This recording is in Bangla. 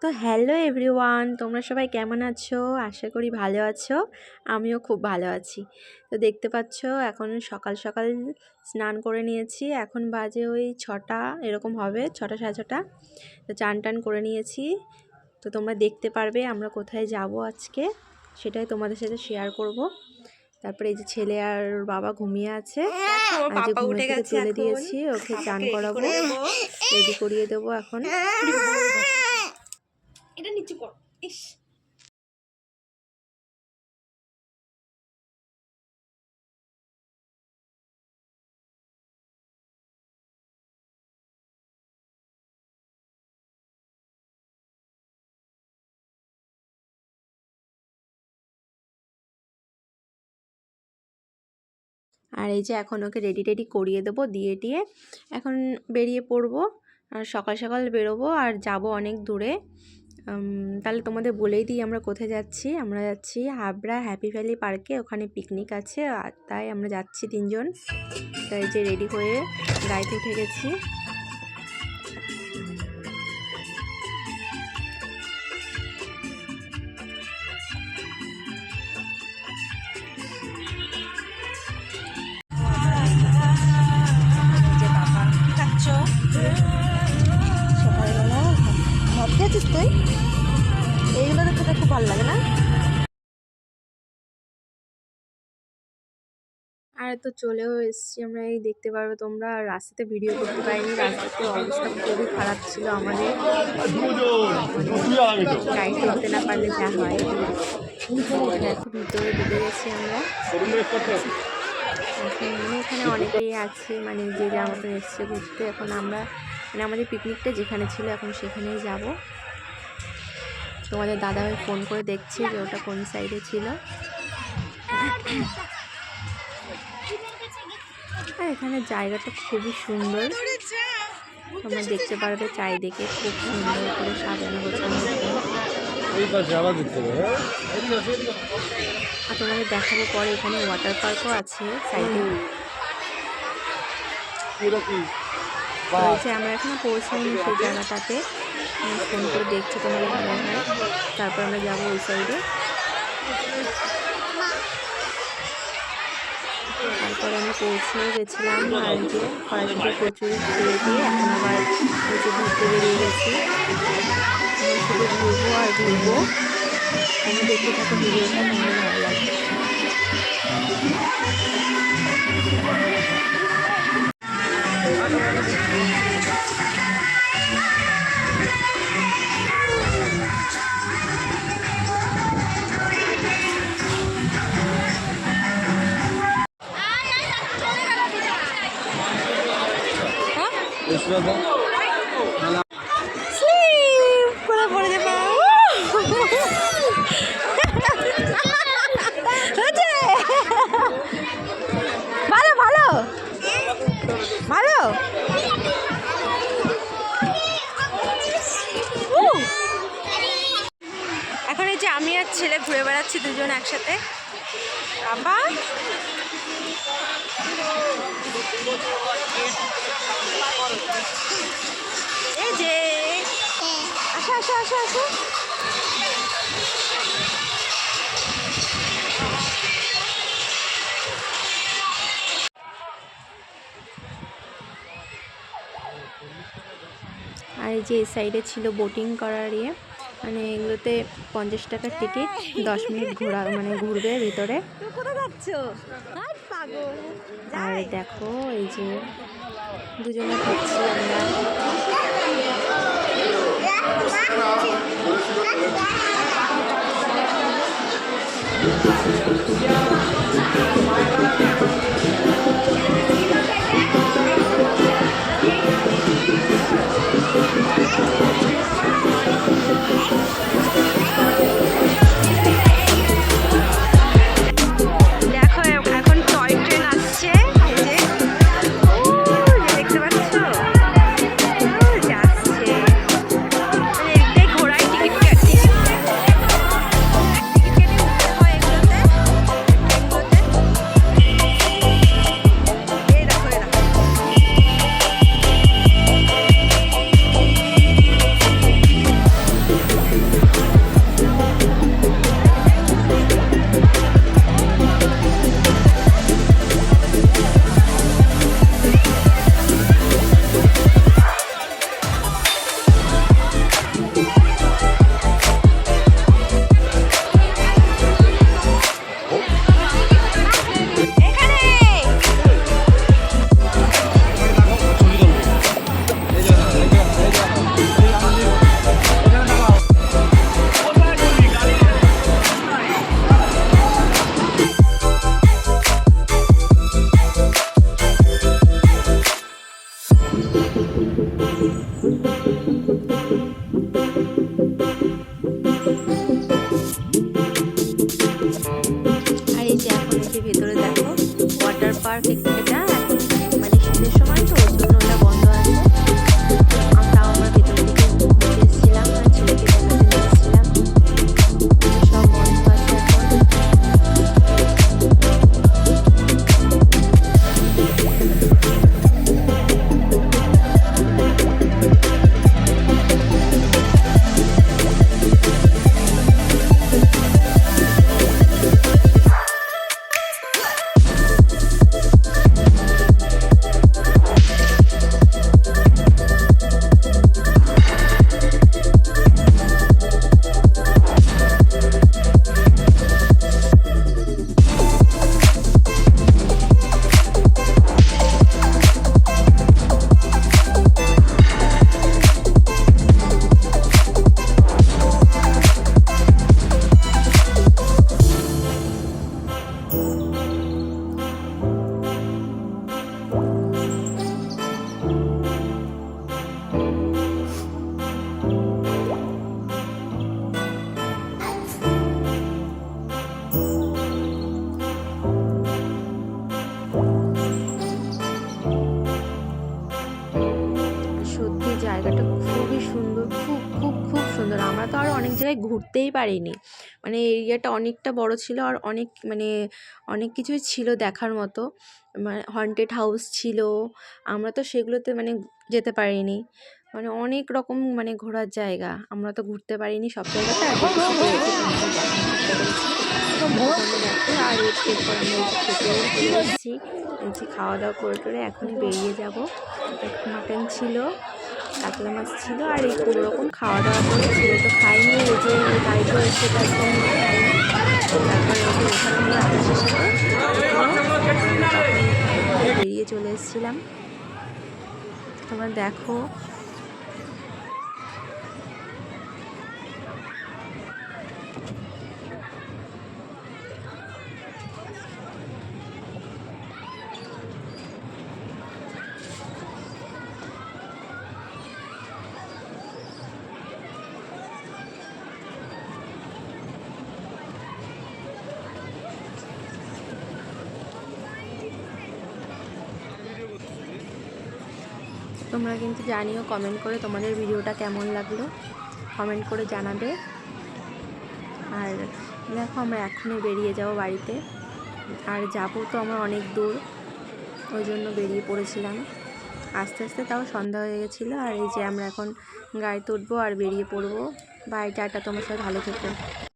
তো হ্যালো এভরিওয়ান, তোমরা সবাই কেমন আছো? আশা করি ভালো আছো। আমিও খুব ভালো আছি। তো দেখতে পাচ্ছ এখন সকাল সকাল স্নান করে নিয়েছি। এখন বাজে ওই 6টা এরকম হবে, 6টা সাড়ে 6টা। তো চান টান করে নিয়েছি। তো তোমরা দেখতে পারবে আমরা কোথায় যাব আজকে, সেটাই তোমাদের সাথে শেয়ার করব। তারপরে এই যে ছেলে আর বাবা ঘুমিয়ে আছে, আর যে ঘুমের থেকে তুলে দিয়েছি, ওকে চান করাবো, রেডি করিয়ে দেবো এখন। এটা নিচু কর। ইস আর এই যে এখন ওকে রেডি করিয়ে দেবো, দিয়ে এখন বেরিয়ে পড়বো। আর সকাল সকাল বেরোবো আর যাব অনেক দূরে। তাহলে তোমাদের বলেই দিই আমরা কোথায় যাচ্ছি। আমরা যাচ্ছি হাবড়া হ্যাপি ভ্যালি পার্কে, ওখানে পিকনিক আছে, আর তাই আমরা যাচ্ছি 3 জন। তাই যে রেডি হয়ে গাড়িতে উঠে গেছি। সকালবেলা ভাত খেয়েছিস তুই? এইগুলো দেখতে খুব ভালো লাগে না? আর তো চলেও এসেছি আমরা, এই দেখতে পারবে তোমরা। রাস্তাতে ভিডিও করতে পারিনি, রাস্তাতে অবস্থা খুবই খারাপ ছিল আমাদের। গাড়ি চলতে না পারলে যা হয়। দেখো ভিতরে ঢুকে গেছি আমরা। এখন এখানে অনেকেই আছে, মানে যে যার মতন এসছে ঘুরতে। এখন আমরা আমাদের পিকনিকটা যেখানে ছিল এখন সেখানেই যাব। তোমাদের দাদাভাই ফোন করে দেখছি যে ওটা কোন সাইডে ছিল। আর এখানে জায়গাটা খুবই সুন্দর, তোমরা দেখতে পারবে চারিদিকে খুব সুন্দর করে সাজানো গোছানো। আর তোমাদের দেখাবো পরে, এখানে ওয়াটার পার্কও আছে সাইডে। আমরা এখনো পৌঁছাইনি সেই জায়গাটাতে, ফোন করে দেখছি তোমাদের ভালো হয়। তারপর আমরা যাবো ওই সাইডে। তারপরে আমি পৌঁছেও গেছিলাম। আর যে কড়াইশুটি প্রচুর খেয়ে দিয়ে এখন আবার নিচে ঘুরতে বেরিয়ে গেছি। শুধু ঘুরবো আর ঘুরবো। আমি দেখতে থাকো ভিডিওটা, তোমাদের ভালো লাগবে। ভালো ভালো ভালো। এখন এই যে আমি আর ছেলে ঘুরে বেড়াচ্ছি দুজন একসাথে। বাবা এই যে আসো আসো আসো আসো। আর এই যে এই সাইডে ছিল বোটিং করার ইয়ে, মানে এগুলোতে 50 টাকার টিকিট, 10 মিনিট ঘোরা মানে ঘুরবে ভিতরে। আর দেখো এই যে দুজনে ঘুরছি আমরা। আমরা তো আরও অনেক জায়গায় ঘুরতেই পারিনি, মানে এরিয়াটা অনেকটা বড় ছিল আর অনেক কিছুই ছিল দেখার মতো, মানে হন্টেড হাউস ছিল, আমরা তো সেগুলোতে মানে যেতে পারিনি, মানে অনেক রকম মানে ঘোরার জায়গা আমরা তো ঘুরতে পারিনি সব জায়গাতে। আর যেটুকু পেরেছি তোমাদের দেখানোর চেষ্টা করেছি। ওখানে দেখো, আর এরপর আমরা এই যে খেতেও চলে এসেছি, এই যে খাওয়া দাওয়া করে টোরে এখনই বেরিয়ে যাব। মাটন ছিল, কাতলা মাছ ছিল, আর এই কোনো রকম খাওয়া দাওয়া করে ছেলে তো খাইনি, এই যে গাড়িতে এসে তার জন্য খাইনি। তারপরে ওকে ওঠানো হলো আকাশের সাথে, বেরিয়ে চলে এসেছিলাম। তোমরা দেখো তোমরা কিন্তু জানিও কমেন্ট করে তোমাদের ভিডিওটা কেমন লাগলো, কমেন্ট করে জানাবে। আর দেখো আমরা এখনই বেরিয়ে যাব বাড়িতে, আর যাবো তো আমরা অনেক দূর, ওই জন্য বেরিয়ে পড়েছিলাম। আস্তে আস্তে তাও সন্ধ্যা হয়ে গেছিলো। আর এই যে আমরা এখন গাড়িতে উঠবো আর বেরিয়ে পড়বো। বাই, টাটা, তোমার সাথে ভালো থেকো।